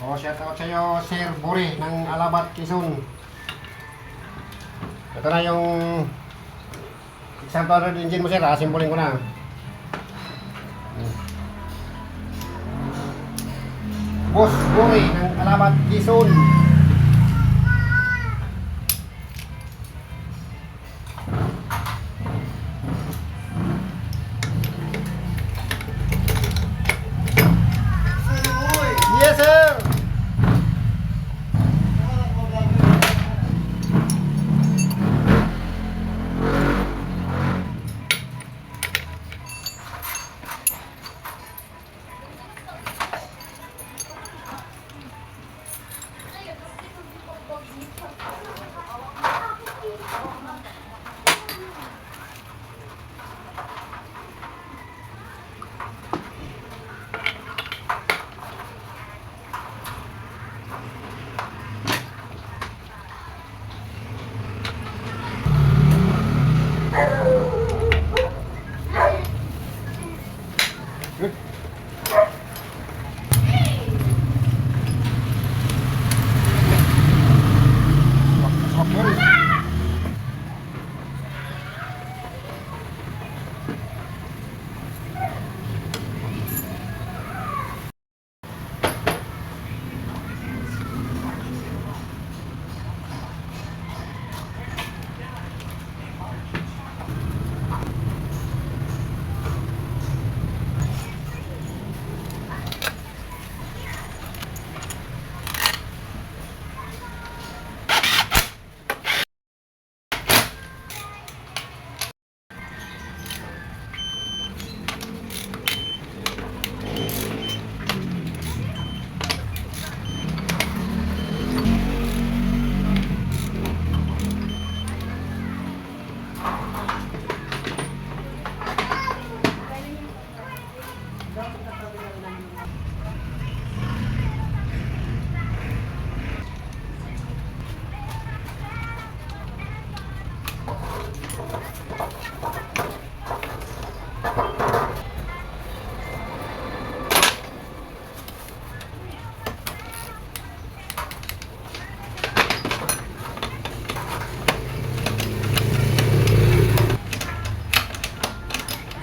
O, shout out sa iyo, Sir Buri ng Alabat, Quezon. Ito na yung example ng engine mo, sir. Simbolin ko na. Boss Buri ng Alabat, Quezon. Yes, sir. Good.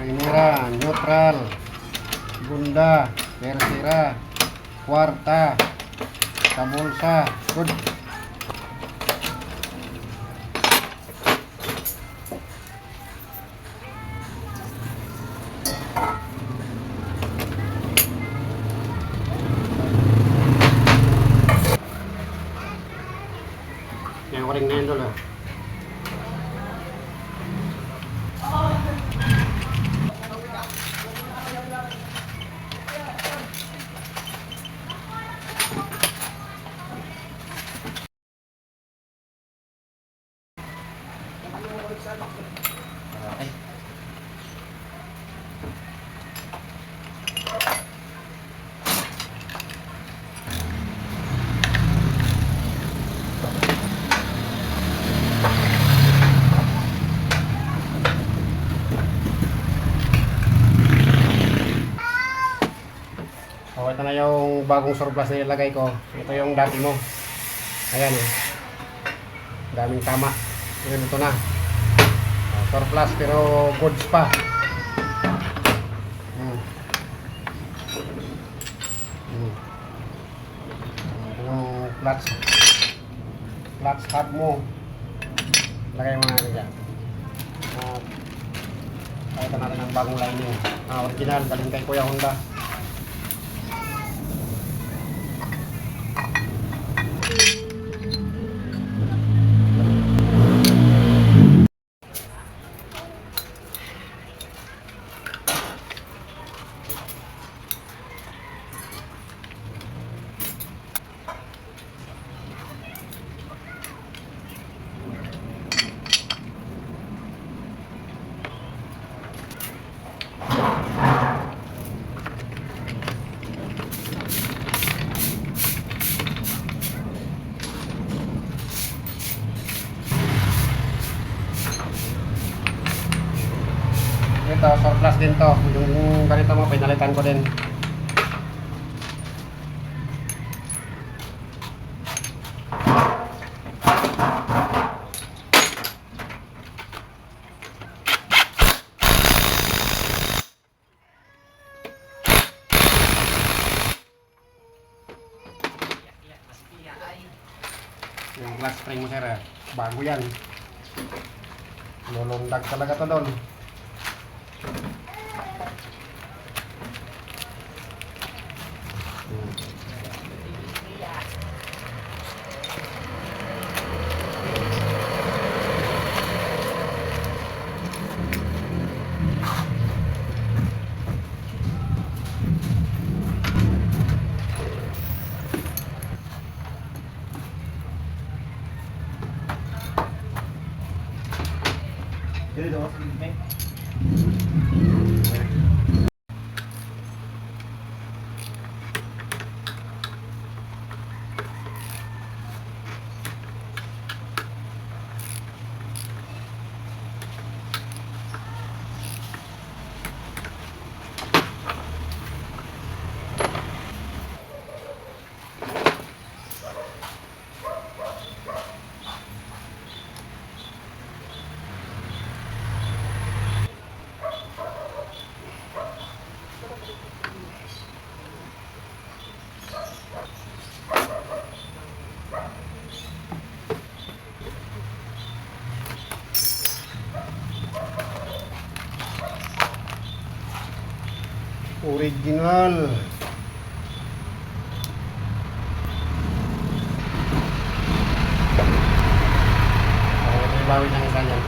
Primera, neutral, segunda, tercera, cuarta, sa bulsa. Good. Yang ring na yun dulu. Okay. So, ito na yung bagong surplus na nilagay ko. Ito yung dati mo. Ayan eh. Daming tama. Ayan, ito na. Surplus pero goods pa. Yung clutch hub mo. Lagay mo natin dyan. Pakita natin ang bagong lining. Original, galing kay Kuya Honda. Ito, surplus din to. Yung ganito mo, pinalitan ko din. Yung glass spring mo sir, bago yan. Lulundag talaga to doon. Jadi dah masuk ni. Original. Ito yung bawin ng isa niyan.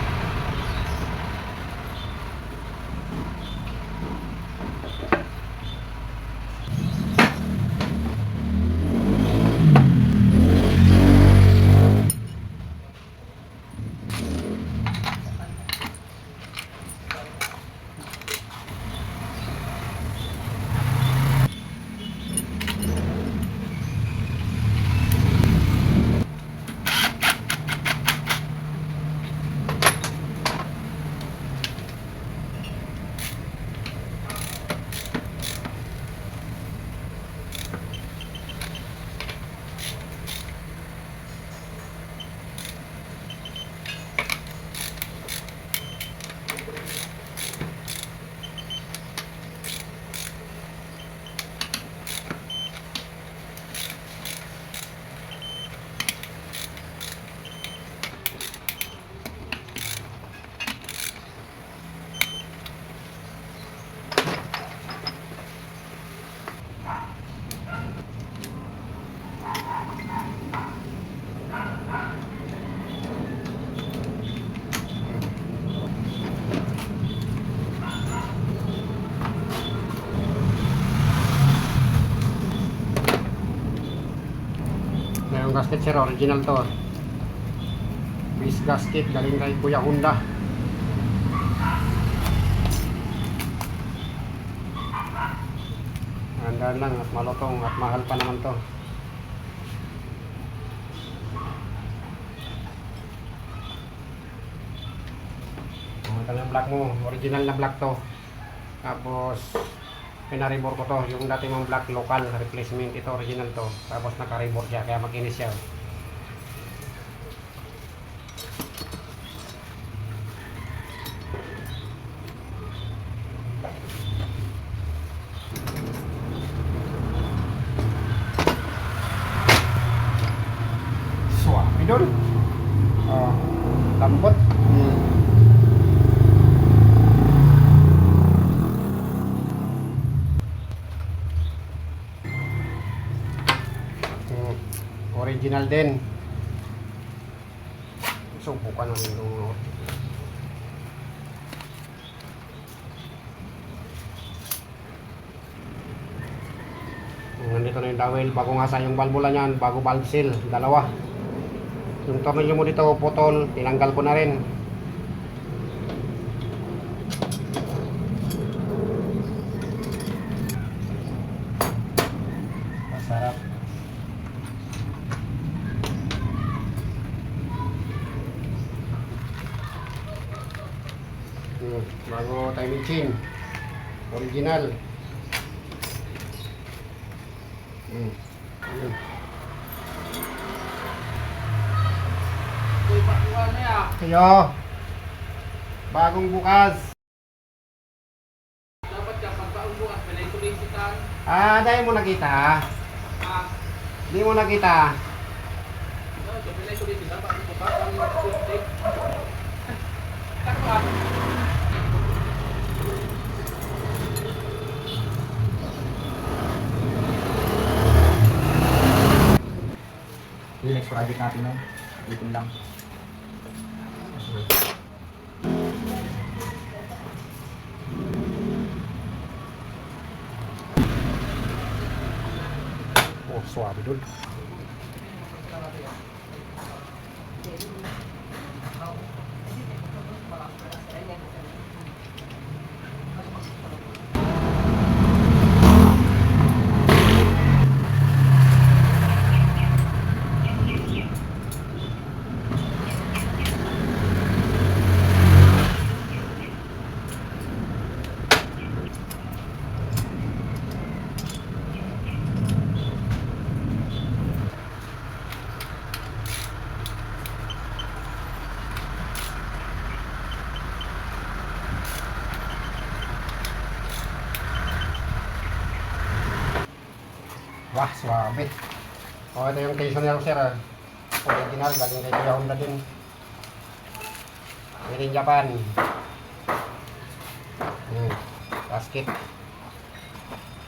Yung gasket sir, original to. Base gasket, galing kay Kuya Honda. Andaan lang at malutong at mahal pa naman to. Ito yung black mo, original na black to. Tapos pinaribor ko to, yung dati mong black local replacement, ito original to. Tapos nakaribor siya, kaya makinis siya. Suwabe doon. Oh, lambot. Original din. Subukan namin ito. Nandito na yung dowel. Bago nga sa yung valvula niyan. Bago valve seal. Dalawa. Yung tornilyo mo dito putol. Tinanggal ko na rin. Masarap. Bago timing chain original. Kayo bagong bukas. Dapat ka pagbaong bukas pala ito rin sitan. Dahil mo nakita. Di mo nakita. No, pala ito tuloy sila, bakit mo ba? Ang mag-update. Takpan. Yung next project natin nun. Ipon lang. Oh, suwabe dun. Wah, suwabe. Oh, ito yung tensioner sir. Original, galing kay Kuya Honda din. Made in Japan. Basket.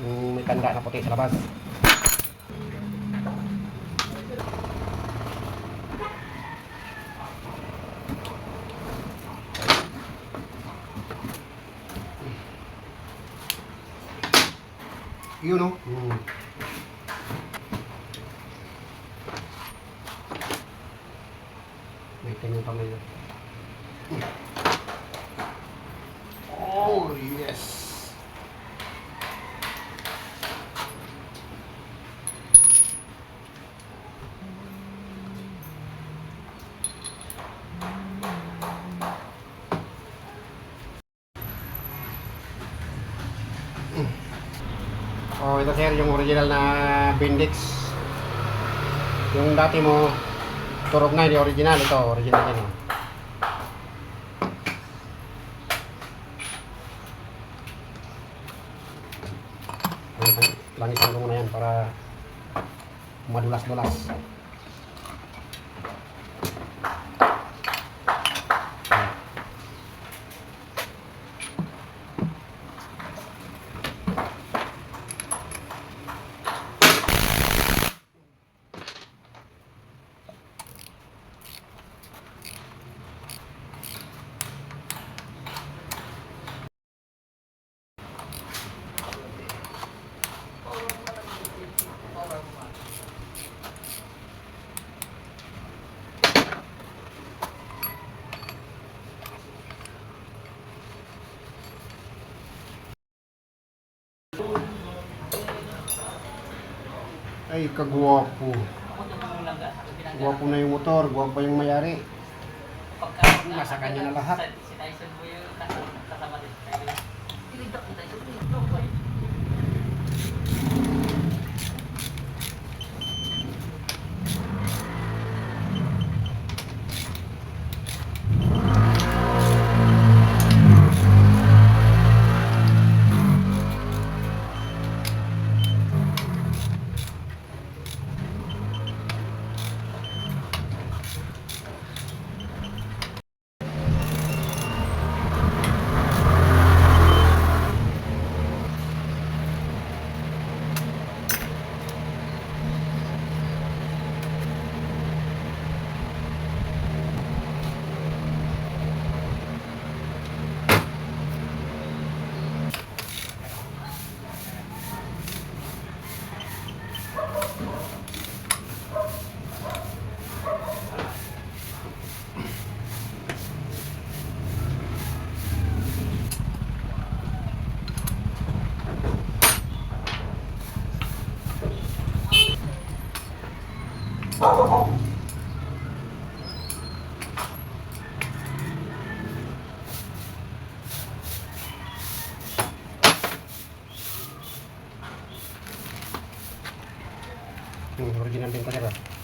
Yung may tanda na puti sa labas. Yun o. May tingin pa ngayon. Oh, yes. Oh, ito sir, yung original na Bendix. Yung dati mo turog na, hindi original. Ito, original din. Oh. Langisan ko muna yan para madulas-dulas. Ay, kagwapo. Gwapo na yung motor, gwapo yung mayari. Nasa kanya na lahat. Original din talaga.